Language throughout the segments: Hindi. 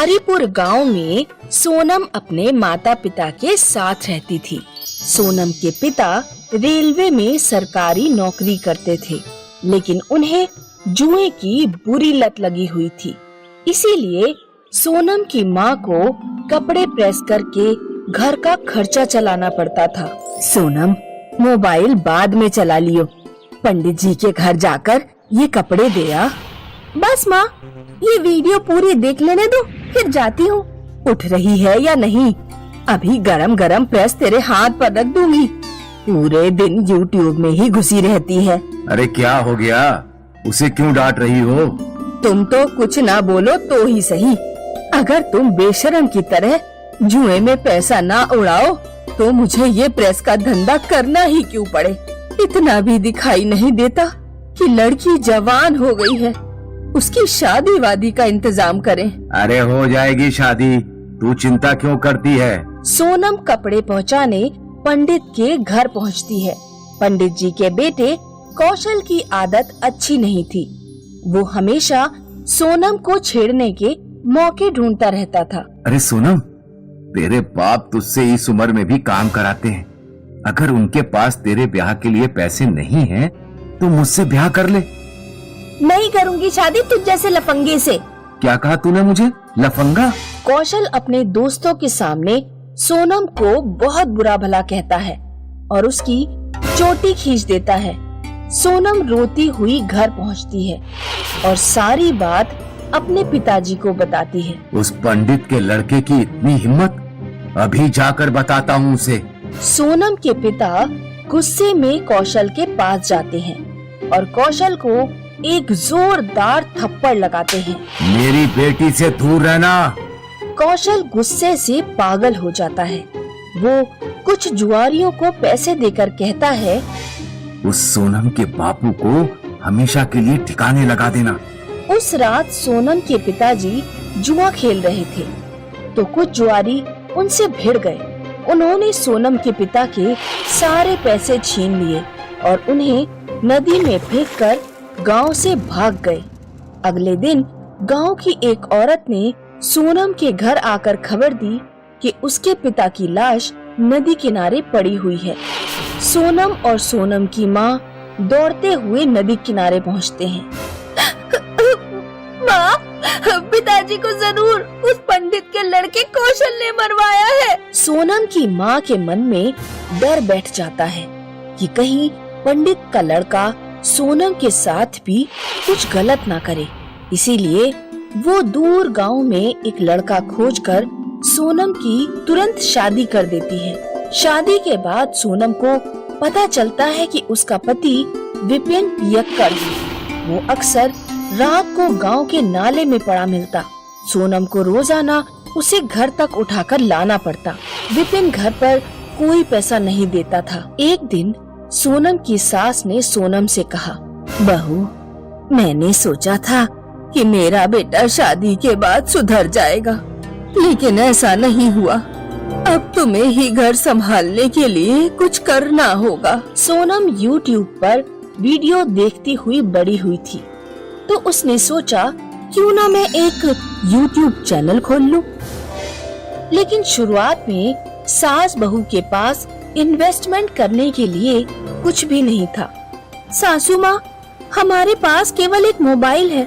हरिपुर गांव में सोनम अपने माता पिता के साथ रहती थी। सोनम के पिता रेलवे में सरकारी नौकरी करते थे, लेकिन उन्हें जुए की बुरी लत लगी हुई थी। इसीलिए सोनम की माँ को कपड़े प्रेस करके घर का खर्चा चलाना पड़ता था। सोनम, मोबाइल बाद में चला लियो, पंडित जी के घर जाकर ये कपड़े दे आ। बस माँ, ये वीडियो पूरी देख लेने दो, फिर जाती हूँ। उठ रही है या नहीं? अभी गरम गरम प्रेस तेरे हाथ पर रख दूंगी। पूरे दिन यूट्यूब में ही घुसी रहती है। अरे क्या हो गया? उसे क्यों डांट रही हो? तुम तो कुछ ना बोलो तो ही सही। अगर तुम बेशरम की तरह जुए में पैसा ना उड़ाओ तो मुझे ये प्रेस का धंधा करना ही क्यों पड़े। इतना भी दिखाई नहीं देता कि लड़की जवान हो गई है, उसकी शादी वादी का इंतजाम करें। अरे हो जाएगी शादी, तू चिंता क्यों करती है? सोनम कपड़े पहुंचाने पंडित के घर पहुंचती है। पंडित जी के बेटे कौशल की आदत अच्छी नहीं थी। वो हमेशा सोनम को छेड़ने के मौके ढूंढता रहता था। अरे सोनम, तेरे बाप तुझसे इस उम्र में भी काम कराते हैं। अगर उनके पास तेरे ब्याह के लिए पैसे नहीं हैं, तो मुझसे ब्याह कर ले। नहीं करूंगी शादी तुझ जैसे लफंगे से। क्या कहा तूने मुझे? लफंगा? कौशल अपने दोस्तों के सामने सोनम को बहुत बुरा भला कहता है और उसकी चोटी खींच देता है। सोनम रोती हुई घर पहुंचती है और सारी बात अपने पिताजी को बताती है। उस पंडित के लड़के की इतनी हिम्मत! अभी जाकर बताता हूँ उसे। सोनम के पिता गुस्से में कौशल के पास जाते हैं और कौशल को एक जोरदार थप्पड़ लगाते हैं। मेरी बेटी से दूर रहना। कौशल गुस्से से पागल हो जाता है। वो कुछ जुआरियों को पैसे देकर कहता है, उस सोनम के बापू को हमेशा के लिए ठिकाने लगा देना। उस रात सोनम के पिताजी जुआ खेल रहे थे तो कुछ जुआरी उनसे भिड़ गए। उन्होंने सोनम के पिता के सारे पैसे छीन लिए और उन्हें नदी में फेंककर गांव से भाग गए। अगले दिन गांव की एक औरत ने सोनम के घर आकर खबर दी कि उसके पिता की लाश नदी किनारे पड़ी हुई है। सोनम और सोनम की माँ दौड़ते हुए नदी किनारे पहुँचते हैं। माँ, पिताजी को जरूर उस पंडित के लड़के कौशल ने मरवाया है। सोनम की माँ के मन में डर बैठ जाता है कि कहीं पंडित का लड़का सोनम के साथ भी कुछ गलत ना करे। इसीलिए वो दूर गांव में एक लड़का खोजकर सोनम की तुरंत शादी कर देती है। शादी के बाद सोनम को पता चलता है कि उसका पति विपिन पियक्कड़ है। वो अक्सर रात को गांव के नाले में पड़ा मिलता। सोनम को रोजाना उसे घर तक उठाकर लाना पड़ता। विपिन घर पर कोई पैसा नहीं देता था। एक दिन सोनम की सास ने सोनम से कहा, बहू, मैंने सोचा था कि मेरा बेटा शादी के बाद सुधर जाएगा, लेकिन ऐसा नहीं हुआ। अब तुम्हें ही घर संभालने के लिए कुछ करना होगा। सोनम YouTube पर वीडियो देखती हुई बड़ी हुई थी, तो उसने सोचा क्यों ना मैं एक YouTube चैनल खोल लूं। लेकिन शुरुआत में सास बहू के पास इन्वेस्टमेंट करने के लिए कुछ भी नहीं था। सासू माँ, हमारे पास केवल एक मोबाइल है।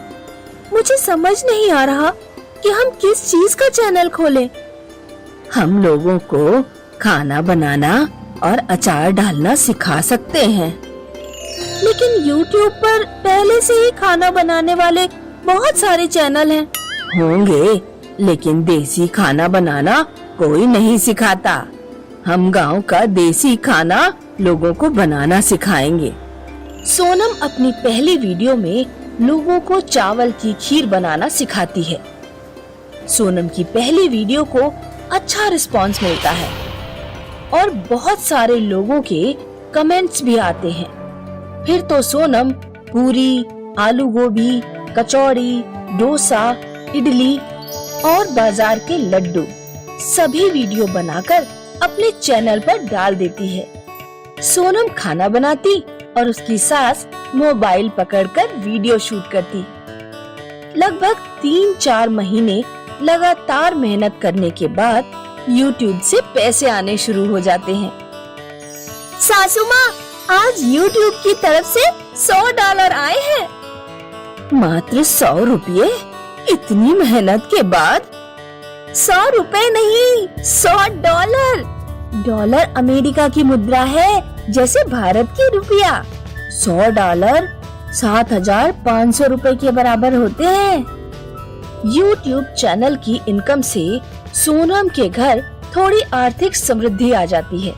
मुझे समझ नहीं आ रहा कि हम किस चीज का चैनल खोलें। हम लोगों को खाना बनाना और अचार डालना सिखा सकते हैं, लेकिन YouTube पर पहले से ही खाना बनाने वाले बहुत सारे चैनल हैं। होंगे, लेकिन देसी खाना बनाना कोई नहीं सिखाता। हम गांव का देसी खाना लोगों को बनाना सिखाएंगे। सोनम अपनी पहली वीडियो में लोगों को चावल की खीर बनाना सिखाती है। सोनम की पहली वीडियो को अच्छा रिस्पांस मिलता है और बहुत सारे लोगों के कमेंट्स भी आते हैं। फिर तो सोनम पूरी, आलू गोभी, कचौड़ी, डोसा, इडली और बाजार के लड्डू सभी वीडियो बनाकर अपने चैनल पर डाल देती है। सोनम खाना बनाती और उसकी सास मोबाइल पकड़कर वीडियो शूट करती। लगभग 3-4 महीने लगातार मेहनत करने के बाद YouTube से पैसे आने शुरू हो जाते हैं। सासू माँ, आज YouTube की तरफ से $100 आए हैं। मात्र 100 रुपये? इतनी मेहनत के बाद? 100 रुपए नहीं, $100। डॉलर अमेरिका की मुद्रा है, जैसे भारत की रुपया। $100 7,500 रुपए के बराबर होते हैं। YouTube चैनल की इनकम से सोनम के घर थोड़ी आर्थिक समृद्धि आ जाती है।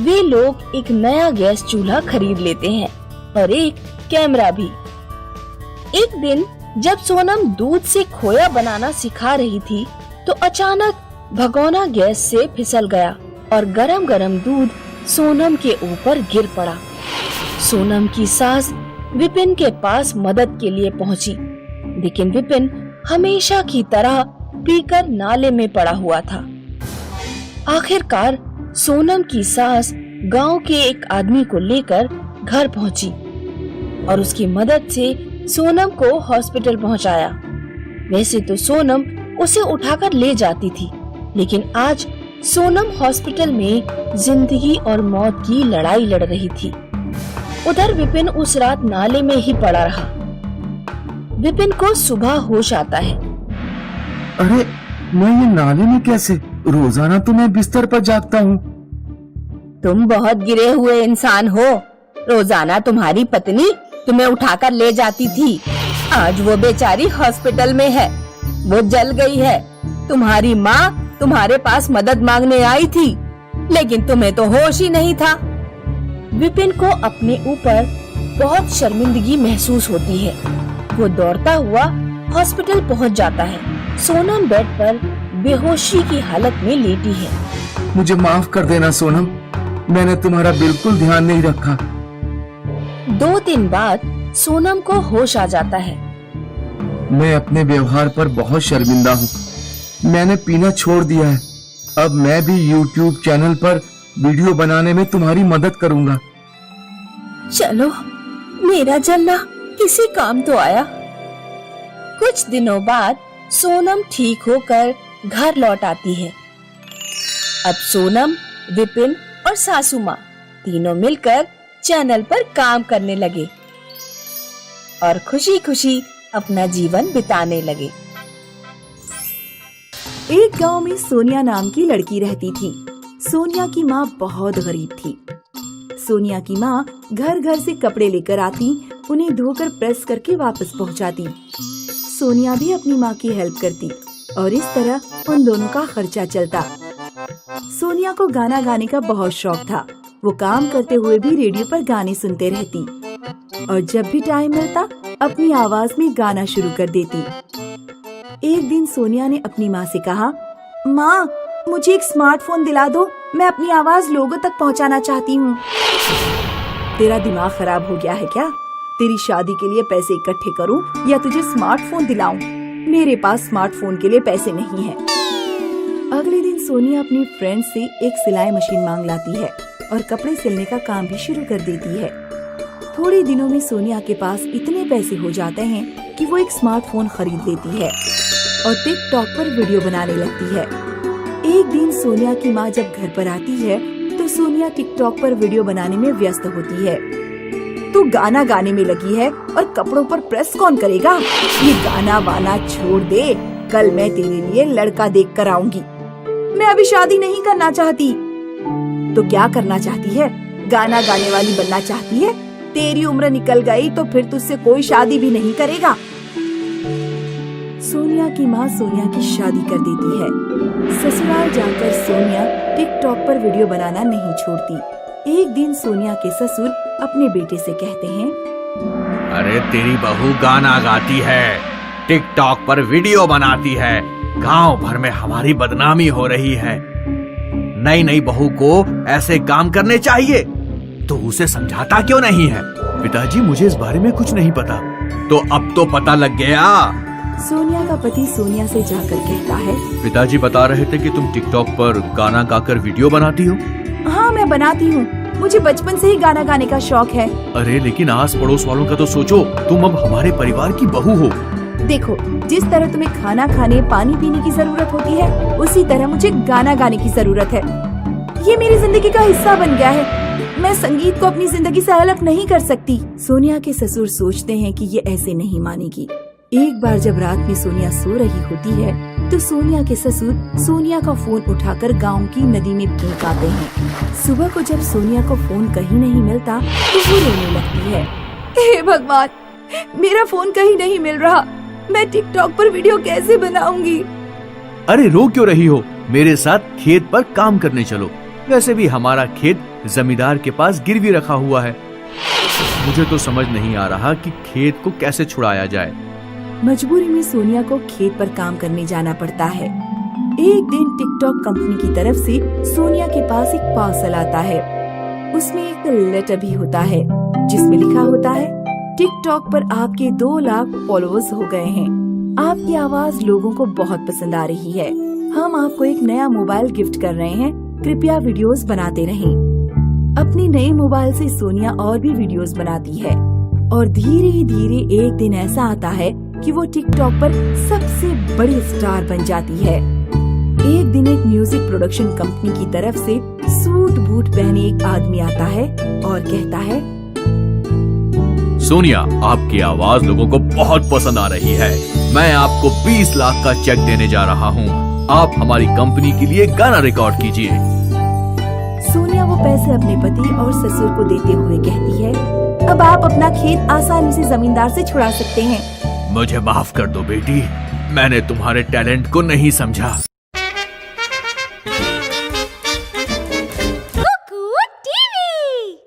वे लोग एक नया गैस चूल्हा खरीद लेते हैं और एक कैमरा भी। एक दिन जब सोनम दूध से खोया बनाना सिखा रही थी तो अचानक भगोना गैस से फिसल गया और गरम गरम दूध सोनम के ऊपर गिर पड़ा। सोनम की सास विपिन के पास मदद के लिए पहुंची, लेकिन विपिन हमेशा की तरह पीकर नाले में पड़ा हुआ था। आखिरकार सोनम की सास गांव के एक आदमी को लेकर घर पहुंची और उसकी मदद से सोनम को हॉस्पिटल पहुंचाया। वैसे तो सोनम उसे उठाकर ले जाती थी, लेकिन आज सोनम हॉस्पिटल में जिंदगी और मौत की लड़ाई लड़ रही थी। उधर विपिन उस रात नाले में ही पड़ा रहा। विपिन को सुबह होश आता है। अरे मैं ये नाले में कैसे? रोजाना तो मैं बिस्तर पर जागता हूँ। तुम बहुत गिरे हुए इंसान हो। रोजाना तुम्हारी पत्नी तुम्हें उठाकर ले जाती थी। आज वो बेचारी हॉस्पिटल में है, वो जल गई है। तुम्हारी माँ तुम्हारे पास मदद मांगने आई थी, लेकिन तुम्हें तो होश ही नहीं था। विपिन को अपने ऊपर बहुत शर्मिंदगी महसूस होती है। वो दौड़ता हुआ हॉस्पिटल पहुंच जाता है। सोनम बेड पर बेहोशी की हालत में लेटी है। मुझे माफ कर देना सोनम, मैंने तुम्हारा बिल्कुल ध्यान नहीं रखा। 2 दिन बाद सोनम को होश आ जाता है। मैं अपने व्यवहार पर बहुत शर्मिंदा हूँ। मैंने पीना छोड़ दिया है। अब मैं भी YouTube चैनल पर वीडियो बनाने में तुम्हारी मदद करूँगा। चलो, मेरा जलना किसी काम तो आया। कुछ दिनों बाद सोनम ठीक होकर घर लौट आती है। अब सोनम, विपिन और सासू माँ तीनों मिलकर चैनल पर काम करने लगे और खुशी खुशी अपना जीवन बिताने लगे। एक गांव में सोनिया नाम की लड़की रहती थी। सोनिया की माँ बहुत गरीब थी। सोनिया की माँ घर घर से कपड़े लेकर आती, उन्हें धोकर प्रेस करके वापस पहुँचाती। सोनिया भी अपनी माँ की हेल्प करती और इस तरह उन दोनों का खर्चा चलता। सोनिया को गाना गाने का बहुत शौक था। वो काम करते हुए भी रेडियो पर गाने सुनते रहती और जब भी टाइम मिलता अपनी आवाज में गाना शुरू कर देती। एक दिन सोनिया ने अपनी माँ से कहा, माँ, मुझे एक स्मार्टफोन दिला दो, मैं अपनी आवाज लोगों तक पहुँचाना चाहती हूँ। तेरा दिमाग खराब हो गया है क्या? तेरी शादी के लिए पैसे इकट्ठे करूँ या तुझे स्मार्टफोन दिलाऊं? मेरे पास स्मार्टफोन के लिए पैसे नहीं है। अगले दिन सोनिया अपनी फ्रेंड से एक सिलाई मशीन मांग लाती है और कपड़े सिलने का काम भी शुरू कर देती है। थोड़े दिनों में सोनिया के पास इतने पैसे हो जाते हैं कि वो एक स्मार्टफोन खरीद लेती है और टिकटॉक पर वीडियो बनाने लगती है। एक दिन सोनिया की माँ जब घर पर आती है तो सोनिया टिकटॉक पर वीडियो बनाने में व्यस्त होती है। तू गाना गाने में लगी है और कपड़ों पर प्रेस कौन करेगा? ये गाना वाना छोड़ दे, कल मैं तेरे लिए लड़का देख कर आऊंगी। मैं अभी शादी नहीं करना चाहती। तो क्या करना चाहती है? गाना गाने वाली बनना चाहती है? तेरी उम्र निकल गई तो फिर तुझसे कोई शादी भी नहीं करेगा। सोनिया की माँ सोनिया की शादी कर देती है। ससुराल जाकर सोनिया टिकटॉक पर वीडियो बनाना नहीं छोड़ती। एक दिन सोनिया के ससुर अपने बेटे से कहते हैं, अरे तेरी बहू गाना गाती है, टिकटॉक पर वीडियो बनाती है, गांव भर में हमारी बदनामी हो रही है। नई नई बहू को ऐसे काम करने चाहिए, तो उसे समझाता क्यों नहीं है? पिताजी, मुझे इस बारे में कुछ नहीं पता। तो अब तो पता लग गया। सोनिया का पति सोनिया से जाकर कहता है, पिताजी बता रहे थे कि तुम टिकटॉक पर गाना गाकर वीडियो बनाती हो। हाँ, मैं बनाती हूँ। मुझे बचपन से ही गाना गाने का शौक है। अरे लेकिन आस पड़ोस वालों का तो सोचो, तुम अब हमारे परिवार की बहू हो। देखो, जिस तरह तुम्हें खाना खाने, पानी पीने की जरूरत होती है, उसी तरह मुझे गाना गाने की जरूरत है। ये मेरी जिंदगी का हिस्सा बन गया है। मैं संगीत को अपनी जिंदगी से अलग नहीं कर सकती। सोनिया के ससुर सोचते हैं कि ये ऐसे नहीं मानेगी। एक बार जब रात में सोनिया सो रही होती है तो सोनिया के ससुर सोनिया का फोन उठाकर गांव की नदी में फेंक आते हैं। सुबह को जब सोनिया को फोन कहीं नहीं मिलता तो वो रोने लगती है। हे भगवान, मेरा फोन कहीं नहीं मिल रहा। मैं टिकटॉक पर वीडियो कैसे बनाऊंगी? अरे रो क्यों रही हो? मेरे साथ खेत पर काम करने चलो। वैसे भी हमारा खेत जमींदार के पास गिरवी रखा हुआ है। मुझे तो समझ नहीं आ रहा कि खेत को कैसे छुड़ाया जाए। मजबूरी में सोनिया को खेत पर काम करने जाना पड़ता है। एक दिन टिकटॉक कंपनी की तरफ से सोनिया के पास एक पार्सल आता है। उसमें एक लेटर भी होता है जिसमें लिखा होता है, टिकटॉक पर आपके 2 लाख फॉलोअर्स हो गए हैं। आपकी आवाज लोगों को बहुत पसंद आ रही है। हम आपको एक नया मोबाइल गिफ्ट कर रहे हैं। कृपया वीडियोस बनाते रहें। अपने नए मोबाइल से सोनिया और भी वीडियोस बनाती है और धीरे धीरे एक दिन ऐसा आता है कि वो टिकटॉक पर सबसे बड़ी स्टार बन जाती है। एक दिन एक म्यूजिक प्रोडक्शन कंपनी की तरफ से सूट बूट पहने एक आदमी आता है और कहता है, सोनिया, आपकी आवाज लोगों को बहुत पसंद आ रही है। मैं आपको 20 लाख का चेक देने जा रहा हूँ। आप हमारी कंपनी के लिए गाना रिकॉर्ड कीजिए। सोनिया वो पैसे अपने पति और ससुर को देते हुए कहती है, अब आप अपना खेत आसानी से जमींदार से छुड़ा सकते हैं। मुझे माफ कर दो बेटी, मैंने तुम्हारे टैलेंट को नहीं समझा।